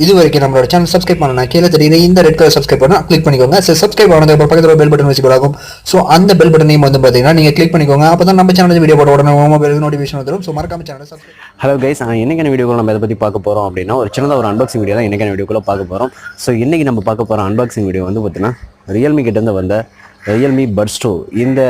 இது வரைக்கும் நம்மளோட சேனல் சப்ஸ்கிரைப் பண்ணணும் கீழே தெரியுற இந்த ரெட் கலர் சப்ஸ்கிரைப் பண்ணா கிளிக் பண்ணிக்கோங்க. சப்ஸ்கிரைப் ஆனதுக்கு பக்கத்துல பெல் பட்டன் விசிபிள் ஆகும். ஸோ அந்த பெல் பட்டனையும் வந்து பார்த்தீங்கன்னா நீங்கள் கிளிக் பண்ணிக்கோங்க. அப்போ தான் நம்ம சேனல் வீடியோ போட உடனே மொபைல் நோட்டிஃபிகேஷன் வந்துடும். ஸோ மறக்காம சேனல் சப்ஸ்கிரைப். ஹலோ கைஸ், இன்றைக்கான வீடியோக்குள்ள நம்ம எதை பற்றி பார்க்க போகிறோம் அப்படின்னா ஒரு சின்னதாக ஒரு அன்பாக்சிங் வீடியோ தான் இன்றைக்கான வீடியோக்குள்ளே பார்க்க போகிறோம். ஸோ இன்றைக்கி நம்ம பார்க்க போகிற அன்பாக்சிங் வீடியோ வந்து பார்த்தீங்கன்னா ரியல்மி கிட்டேருந்து வந்த ரியல்மி பட்ஸ் 2 இந்த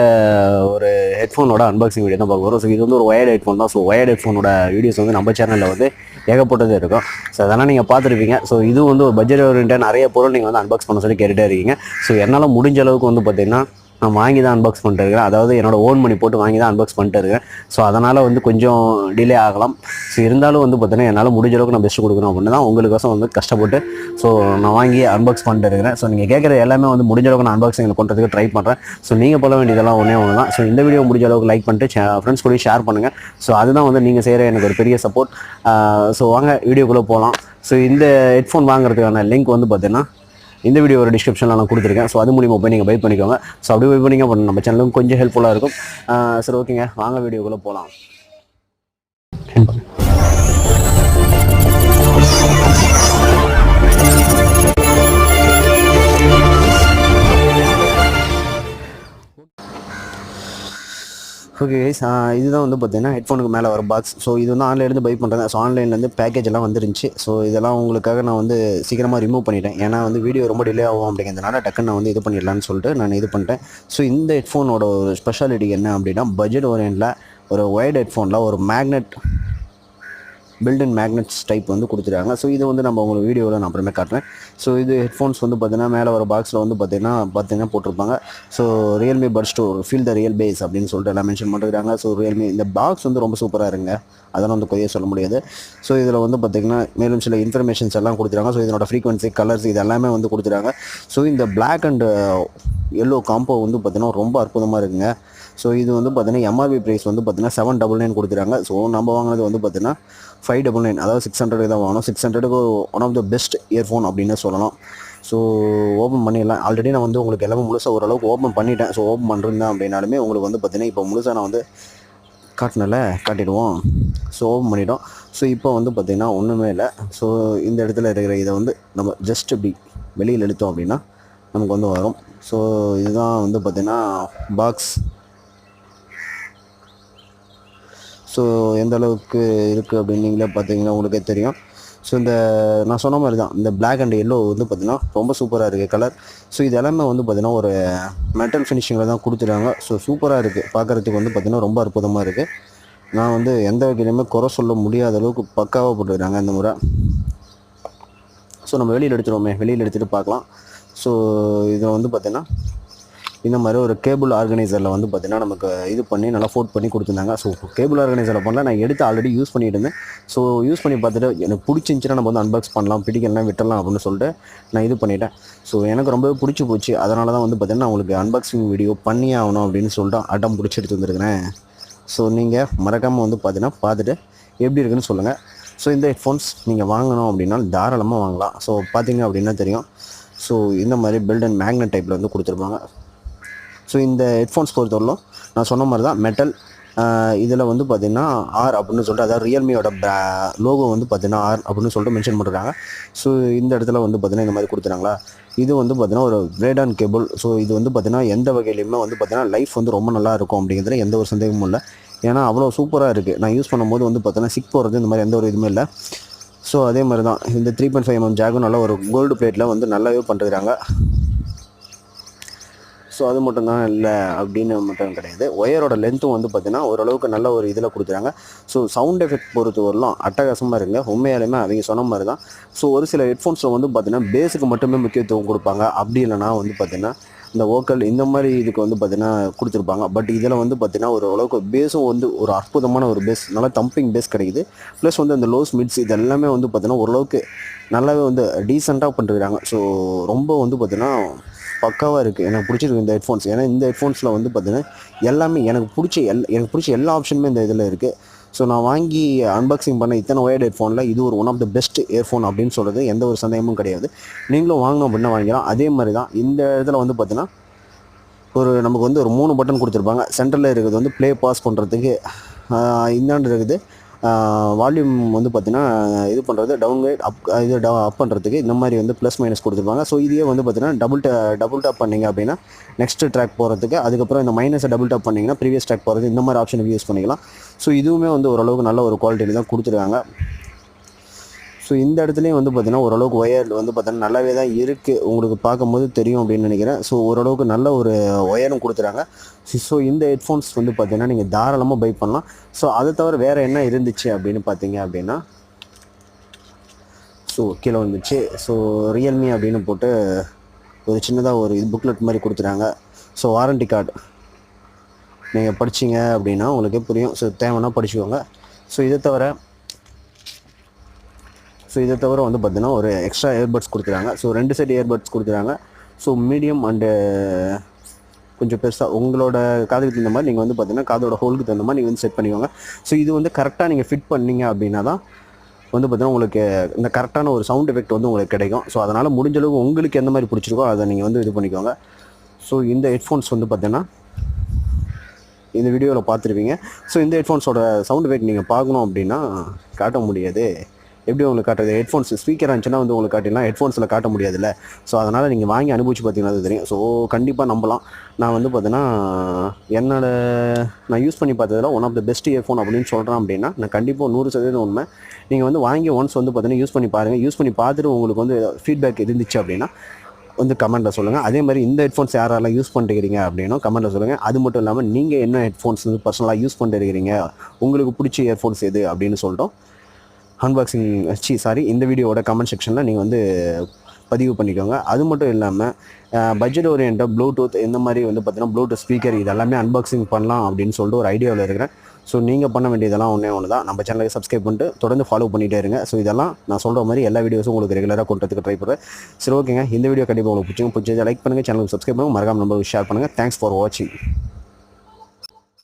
ஒரு ஹெட்ஃபோனோட அன்பாக்சிங் வீடியோ தான் பார்க்க போகிறோம். ஸோ இது வந்து ஒரு ஒயர்டு ஹெட்ஃபோன் தான். ஸோ ஒயர்டு ஹெட்ஃபோனோட வீடியோஸ் வந்து நம்ம சேனலில் வந்து ஏகப்பட்டது இருக்கும். ஸோ அதெல்லாம் நீங்கள் பார்த்துருப்பீங்க. ஸோ இது வந்து ஒரு பட்ஜெட் ஓரியன்டாக நிறைய பொருள் நீங்கள் வந்து அன்பாக்ஸ் பண்ண சொல்லி கேட்டுகிட்டே இருக்கீங்க. ஸோ என்னால் முடிஞ்ச அளவுக்கு வந்து பார்த்தீங்கன்னா நான் வாங்கி தான் அன்பாக்ஸ் பண்ணிட்டு இருக்கேன். அதாவது என்னோடய ஓன் மணி போட்டு வாங்கி தான் அன்பாக்ஸ் பண்ணிட்டு இருக்கேன். ஸோ அதனால் வந்து கொஞ்சம் டிலே ஆகலாம். ஸோ இருந்தாலும் வந்து பார்த்தீங்கன்னா என்னால் முடிஞ்ச அளவுக்கு நான் பெஸ்ட்டு கொடுக்கணும் அப்படின்னு தான் உங்களுக்கோசம் வந்து கஷ்டப்பட்டு ஸோ நான் வாங்கி அன்பாக்ஸ் பண்ணிட்டு இருக்கிறேன். ஸோ நீங்கள் கேட்குற எல்லாமே வந்து முடிஞ்ச அளவுக்கு நான் அன்பாக்சிங் பண்ணுறதுக்கு ட்ரை பண்ணுறேன். ஸோ நீங்கள் போல வேண்டியதெல்லாம் ஒன்றே ஒன்று தான். ஸோ இந்த வீடியோ முடிஞ்ச அளவுக்கு லைக் பண்ணிட்டு ஃப்ரெண்ட்ஸ் கூட ஷேர் பண்ணுங்கள். ஸோ அதுதான் வந்து நீங்கள் செய்கிற எனக்கு ஒரு பெரிய சப்போர்ட். ஸோ வாங்க வீடியோக்குள்ளே போகலாம். ஸோ இந்த ஹெட்ஃபோன் வாங்குறதுக்கான லிங்க் வந்து பார்த்தீங்கன்னா இந்த வீடியோ ஒரு டிஸ்கிரிப்ஷனில் நான் கொடுத்துருக்கேன். ஸோ அது மூலிமா போய் நீங்கள் பை பண்ணிக்கோங்க. ஸோ அப்படி பை பண்ணிங்க நம்ம சேனலுக்கும் கொஞ்சம் ஹெல்ப்ஃபுல்லாக இருக்கும். சரி, ஓகேங்க, வாங்க வீடியோக்குள்ளே போகலாம். ஓகே கைஸ், இதுதான் வந்து பார்த்தீங்கன்னா ஹெட்ஃபோனுக்கு மேலே வர பாக்ஸ். ஸோ இது வந்து ஆன்லைன்லேருந்து பை பண்ணுறேன். ஸோ ஆன்லைன்லேருந்து பேக்கேஜ் எல்லாம் வந்துருந்துச்சு. ஸோ இதெல்லாம் உங்களுக்காக நான் வந்து சீக்கிரமாக ரிமூவ் பண்ணிட்டேன். ஏன்னா வந்து வீடியோ ரொம்ப டிலே ஆகும் அப்படிங்கிறதுனால டக்குன்னு நான் வந்து இது பண்ணிடலான்னு சொல்லிட்டு நான் இது பண்ணிட்டேன். ஸோ இந்த ஹெட்ஃபோனோட ஒரு ஸ்பெஷாலிட்டி என்ன அப்படின்னா பட்ஜெட் ஓரியன்டில் ஒரு ஒயர்டு ஹெட்ஃபோனில் ஒரு மேக்னெட் பில்டின் மேக்னெட்ஸ் டைப் வந்து கொடுத்துருக்காங்க. ஸோ இது வந்து நம்ம உங்களுக்கு வீடியோவில் நான் அப்புறமே காட்டுறேன். ஸோ இது ஹெட்ஃபோன்ஸ் வந்து பார்த்தீங்கன்னா மேலே வர பாக்ஸில் வந்து பார்த்தீங்கன்னா போட்டிருப்பாங்க. So Realme buds 2 feel the real bass அப்படின்னு சொல்லிட்டு எல்லாம் மென்ஷன் பண்ணிருக்காங்க. ஸோ ரியல்மி இந்த பாக்ஸ் வந்து ரொம்ப சூப்பராக இருங்க, அதெல்லாம் வந்து கொய்ய சொல்ல முடியாது. ஸோ இதில் வந்து பார்த்திங்கன்னா மேலும் சில இன்ஃபர்மேஷன்ஸ் எல்லாம் கொடுத்துருக்காங்க. ஸோ இதனோட ஃப்ரீக்வன்சி, கலர்ஸ் இது எல்லாமே வந்து கொடுத்துருக்காங்க. ஸோ இந்த பிளாக் அண்ட் எல்லோ காம்போ வந்து பார்த்திங்கன்னா ரொம்ப அற்புதமாக இருக்குங்க. ஸோ இது வந்து பார்த்திங்கன்னா எம்ஆர்பி ப்ரைஸ் வந்து பார்த்திங்கன்னா 799 கொடுத்துருக்காங்க. ஸோ நம்ம வாங்கினது வந்து பார்த்திங்கன்னா 599, அதாவது 600 தான் வாங்கணும். 600க்கு one of the best earphone அப்படின்னு சொல்லலாம். ஸோ ஓப்பன் பண்ணிடலாம். ஆல்ரெடி நான் வந்து உங்களுக்கு எல்லாமே முழுசாக ஓரளவுக்கு ஓப்பன் பண்ணிட்டேன். ஸோ ஓப்பன் பண்ணுறேன் அப்படின்னாலுமே உங்களுக்கு வந்து பார்த்திங்கன்னா இப்போ முழுசாக நான் வந்து காட்டிடுவோம். ஸோ ஓப்பன் பண்ணிட்டோம். ஸோ இப்போ வந்து பார்த்திங்கன்னா ஒன்றுமே இல்லை. ஸோ இந்த இடத்துல இருக்கிற இதை வந்து நம்ம ஜஸ்ட் இப்படி வெளியில் எடுத்தோம் அப்படின்னா நமக்கு வந்து வரும். ஸோ இதுதான் வந்து பார்த்திங்கன்னா பாக்ஸ். ஸோ எந்த அளவுக்கு இருக்குது அப்படின்னு நீங்களே பார்த்தீங்கன்னா உங்களுக்கே தெரியும். ஸோ இந்த நான் சொன்ன மாதிரி தான் இந்த பிளாக் அண்ட் எல்லோ வந்து பார்த்திங்கன்னா ரொம்ப சூப்பராக இருக்குது கலர். ஸோ இது எல்லாமே வந்து பார்த்திங்கன்னா ஒரு மெட்டல் ஃபினிஷிங்கில் தான் கொடுத்துருக்காங்க. ஸோ சூப்பராக இருக்குது பார்க்குறதுக்கு வந்து பார்த்திங்கன்னா ரொம்ப அற்புதமாக இருக்குது. நான் வந்து எந்த வகையிலுமே குறை சொல்ல முடியாத அளவுக்கு பக்காவாக போட்டுருக்காங்க இந்த முறை. ஸோ நம்ம வெளியில் எடுத்துகிட்டு பார்க்கலாம். ஸோ இதில் வந்து பார்த்திங்கன்னா இந்த மாதிரி ஒரு கேபிள் ஆர்கனைசரில் வந்து பார்த்திங்கன்னா நமக்கு இது பண்ணி நல்லா ஃபோல்ட் பண்ணி கொடுத்துருந்தாங்க. ஸோ கேபிள் ஆர்கனைசரில் பண்ணல, நான் எடுத்து ஆல்ரெடி யூஸ் பண்ணிட்டு இருந்தேன். ஸோ யூஸ் பண்ணி பார்த்துட்டு எனக்கு பிடிச்சிருந்துச்சின்னா நம்ம வந்து அன்பாக்ஸ் பண்ணலாம், பிடிக்கலாம் விட்டுடலாம் அப்படின்னு சொல்லிட்டு நான் இது பண்ணிட்டேன். ஸோ எனக்கு ரொம்பவே பிடிச்சி போச்சு. அதனால தான் வந்து பார்த்திங்கன்னா உங்களுக்கு அன்பாக்சிங் வீடியோ பண்ணி ஆகணும் அப்படின்னு சொல்லிட்டு அடம் பிடிச்சி எடுத்து வந்துருக்கிறேன். ஸோ நீங்கள் மறக்காமல் வந்து பார்த்துட்டு எப்படி இருக்குன்னு சொல்லுங்கள். ஸோ இந்த ஹெட்ஃபோன்ஸ் நீங்கள் வாங்கணும் அப்படின்னா தாராளமாக வாங்கலாம். ஸோ பார்த்தீங்க அப்படின்னா தெரியும். ஸோ இந்த மாதிரி பில்ட் அண்ட் மேக்னெட் டைப்பில் வந்து கொடுத்துருப்பாங்க. ஸோ இந்த ஹெட்ஃபோன்ஸ் பொறுத்தவரையிலும் நான் சொன்ன மாதிரி தான் மெட்டல். இதில் வந்து பார்த்திங்கன்னா ஆர் அப்படின்னு சொல்லிட்டு, அதாவது ரியல்மியோட லோகோ வந்து பார்த்திங்கன்னா ஆர் அப்படின்னு சொல்லிட்டு மென்ஷன் பண்ணுறாங்க. ஸோ இந்த இடத்துல வந்து பார்த்திங்கன்னா இந்த மாதிரி கொடுத்துறாங்களா. இது வந்து பார்த்திங்கன்னா ஒரு ரேடான் கேபிள். ஸோ இது வந்து பார்த்திங்கன்னா எந்த வகையிலையுமே வந்து பார்த்திங்கன்னா லைஃப் வந்து ரொம்ப நல்லா இருக்கும் அப்படிங்கிறதுல எந்த ஒரு சந்தேகமும் இல்லை. ஏன்னா அவ்வளோ சூப்பராக இருக்குது. நான் யூஸ் பண்ணும்போது வந்து பார்த்திங்கன்னா சிக் போகிறது இந்த மாதிரி எந்த ஒரு இதுவுமே இல்லை. ஸோ அதே மாதிரி தான் இந்த 3.5mm ஜாகும் நல்லா ஒரு கோல்டு பிளேட்டில் வந்து நல்லாவே பண்ணுறாங்க. ஸோ அது மட்டும் தான் இல்லை அப்படின்னு மட்டும் கிடையாது. ஒயரோட லென்த்தும் வந்து பார்த்திங்கன்னா ஓரளவுக்கு நல்ல ஒரு இதில் கொடுத்துறாங்க. ஸோ சவுண்ட் எஃபெக்ட் பொறுத்து வரலாம் அட்டகாசமாக இருக்குங்க. உண்மையாலுமே அவங்க சொன்ன மாதிரி தான். ஸோ ஒரு சில ஹெட்ஃபோன்ஸில் வந்து பார்த்திங்கன்னா பேஸுக்கு மட்டுமே முக்கியத்துவம் கொடுப்பாங்க. அப்படி இல்லைனா வந்து பார்த்திங்கன்னா இந்த வோக்கல் இந்த மாதிரி இதுக்கு வந்து பார்த்திங்கன்னா கொடுத்துருப்பாங்க. பட் இதில் வந்து பார்த்திங்கன்னா ஓரளவுக்கு பேஸும் வந்து ஒரு அற்புதமான ஒரு பேஸ், நல்லா தம்பிங் பேஸ் கிடைக்குது. ப்ளஸ் வந்து அந்த லோஸ் மிட்ஸ் இது எல்லாமே வந்து பார்த்திங்கன்னா ஓரளவுக்கு நல்லாவே வந்து டீசெண்டாக பண்ணிருக்காங்க. ஸோ ரொம்ப வந்து பார்த்திங்கன்னா பக்காவாக இருக்குது. எனக்கு பிடிச்சிருக்கு இந்த ஹெட்ஃபோன்ஸ். ஏன்னா இந்த ஹெட்ஃபோன்ஸில் வந்து பார்த்திங்கன்னா எல்லாமே எனக்கு பிடிச்ச எல்லா ஆப்ஷனுமே இந்த இதில் இருக்குது. ஸோ நான் வாங்கி அன்பாக்சிங் பண்ண இத்தனை ஒயர்டு ஹெட்ஃபோனில் இது ஒரு one of the best earphone அப்படின்னு சொல்கிறது எந்த ஒரு சந்தேகமும் கிடையாது. நீங்களும் வாங்கணும் அப்படின்னா வாங்கிக்கலாம். அதே மாதிரி தான் இந்த இதில் வந்து பார்த்திங்கன்னா நமக்கு வந்து ஒரு 3 பட்டன் கொடுத்துருப்பாங்க. சென்டரில் இருக்கிறது வந்து ப்ளே பாஸ் பண்ணுறதுக்கு, இந்தாண்டு இருக்குது வால்யூம் வந்து பார்த்தீங்கன்னா இது பண்ணுறது டவுன்கிரேட் அப் பண்ணுறதுக்கு இந்த மாதிரி வந்து ப்ளஸ் மைனஸ் கொடுத்துருப்பாங்க. ஸோ இதையே வந்து பார்த்தீங்கன்னா டபுள் டாப் பண்ணிங்க அப்படின்னா நெக்ஸ்ட் ட்ராக் போகிறதுக்கு, அதுக்கப்புறம் இந்த மைனஸை டபுள் டாப் பண்ணிங்கன்னா ப்ரீவியஸ் ட்ராக் போகிறது, இந்த மாதிரி ஆப்ஷன் யூஸ் பண்ணிக்கலாம். ஸோ இதுவுமே வந்து ஓரளவுக்கு நல்ல ஒரு குவாலிட்டியில் தான் கொடுத்துருக்காங்க. ஸோ இந்த இடத்துலையும் வந்து பார்த்தீங்கன்னா ஓரளவுக்கு ஒயர் வந்து பார்த்தீங்கன்னா நல்லாவே தான் இருக்குது, உங்களுக்கு பார்க்கும்போது தெரியும் அப்படின்னு நினைக்கிறேன். ஸோ ஓரளவுக்கு நல்ல ஒரு ஒயரும் கொடுத்துறாங்க. ஸோ இந்த ஹெட்ஃபோன்ஸ் வந்து பார்த்தீங்கன்னா நீங்கள் தாராளமாக பை பண்ணலாம். ஸோ அதை தவிர வேறு என்ன இருந்துச்சு அப்படின்னு பார்த்தீங்க அப்படின்னா, ஸோ கீழே வந்துச்சு. ஸோ ரியல்மி அப்படின்னு போட்டு ஒரு சின்னதாக ஒரு இது புக்லெட் மாதிரி கொடுத்துறாங்க. ஸோ வாரண்டி கார்டு நீங்கள் படிச்சிங்க அப்படின்னா உங்களுக்கே புரியும். ஸோ தேவைன்னா படிச்சுக்கோங்க. ஸோ இதை தவிர வந்து பார்த்தீங்கன்னா ஒரு எக்ஸ்ட்ரா இயர்பட்ஸ் கொடுத்துறாங்க. ஸோ 2 செட் இயர்பட்ஸ் கொடுத்துறாங்க. ஸோ மீடியம் அண்டு கொஞ்சம் பெருசாக உங்களோட காதுக்கு தகுந்த மாதிரி நீங்கள் வந்து பார்த்தீங்கன்னா காதோட ஹோலுக்கு தகுந்த மாதிரி நீங்கள் வந்து செட் பண்ணிக்கோங்க. ஸோ இது வந்து கரெக்டாக நீங்கள் ஃபிட் பண்ணீங்க அப்படின்னா தான் வந்து பார்த்தீங்கன்னா உங்களுக்கு இந்த கரெக்டான ஒரு சவுண்ட் எஃபெக்ட் வந்து உங்களுக்கு கிடைக்கும். ஸோ அதனால் முடிஞ்சளவுக்கு உங்களுக்கு எந்த மாதிரி பிடிச்சிருக்கோ அதை நீங்கள் வந்து இது பண்ணிக்கோங்க. ஸோ இந்த ஹெட்ஃபோன்ஸ் வந்து பார்த்தீங்கன்னா இந்த வீடியோவில் பார்த்துருப்பீங்க. ஸோ இந்த ஹெட்ஃபோன்ஸோட சவுண்ட் எஃபெக்ட் நீங்கள் பார்க்கணும் அப்படின்னா காட்ட முடியாது. எப்படி உங்களுக்கு காட்டுறது, ஹெட்ஃபோன்ஸ் ஸ்பீக்கர் இருந்துச்சுன்னா வந்து உங்களுக்கு காட்டிடலாம், ஹெட்ஃபோன்ஸில் காட்ட முடியாதுல்ல. ஸோ அதனால் நீங்கள் வாங்கி அனுபவிச்சு பார்த்தீங்கன்னா அது தெரியும். ஸோ கண்டிப்பாக நம்பலாம். நான் வந்து பார்த்தீங்கன்னா நான் யூஸ் பண்ணி பார்த்ததில் one of the best earphone அப்படின்னு சொல்கிறேன் அப்படின்னா நான் கண்டிப்பாக 100% உண்மை. நீங்கள் வந்து வாங்கி ஒன்ஸ் வந்து பார்த்தீங்கன்னா யூஸ் பண்ணி பாருங்கள். யூஸ் பண்ணி பார்த்துட்டு உங்களுக்கு வந்து ஃபீட்பேக் இருந்துச்சு அப்படின்னா வந்து கமெண்ட்டில் சொல்லுங்கள். அதே மாதிரி இந்த ஹெட்ஃபோன்ஸ் யாரெல்லாம் யூஸ் பண்ணிருக்கிறீங்க அப்படின்னா கமெண்ட்டில் சொல்லுங்கள். அது மட்டும் இல்லாமல் நீங்கள் என்ன ஹெட்ஃபோன்ஸ் வந்து பர்சனலாக யூஸ் பண்ணிருக்கிறீங்க, உங்களுக்கு பிடிச்ச இயர்ஃபோன்ஸ் எது அப்படின்னு சொல்லிட்டோம் இந்த வீடியோவோட கமெண்ட் செக்ஷனில் நீங்கள் வந்து பதிவு பண்ணிக்கோங்க. அது மட்டும் இல்லாமல் பட்ஜெட் ஓரியன்டாக ப்ளூடூத் இந்த மாதிரி வந்து பார்த்தீங்கன்னா ப்ளூடூத் ஸ்பீக்கர் இதெல்லாமே அன்பாக்சிங் பண்ணலாம் அப்படின்னு சொல்லிட்டு ஒரு ஐடியாவில் இருக்கிறேன். ஸோ நீங்கள் பண்ண வேண்டியதெல்லாம் ஒன்று தான், நம்ம சேனலுக்கு சப்ஸ்கிரைப் பண்ணிட்டு தொடர்ந்து ஃபாலோ பண்ணிகிட்டே இருங்க. ஸோ இதெல்லாம் நான் சொல்கிற மாதிரி எல்லா வீடியோஸும் உங்களுக்கு ரெகுலராக கொண்டுறதுக்கு ட்ரை பண்ணுறேன். சரி ஓகேங்க, இந்த வீடியோ கண்டிப்பாக உங்களுக்கு பிடிச்சதை லைக் பண்ணுங்கள், சேனலுக்கு சப்ஸ்கிரைப் பண்ணுங்கள், மறக்காம நம்பருக்கு ஷேர் பண்ணுங்கள். தேங்க்ஸ் ஃபார் வாட்சிங்.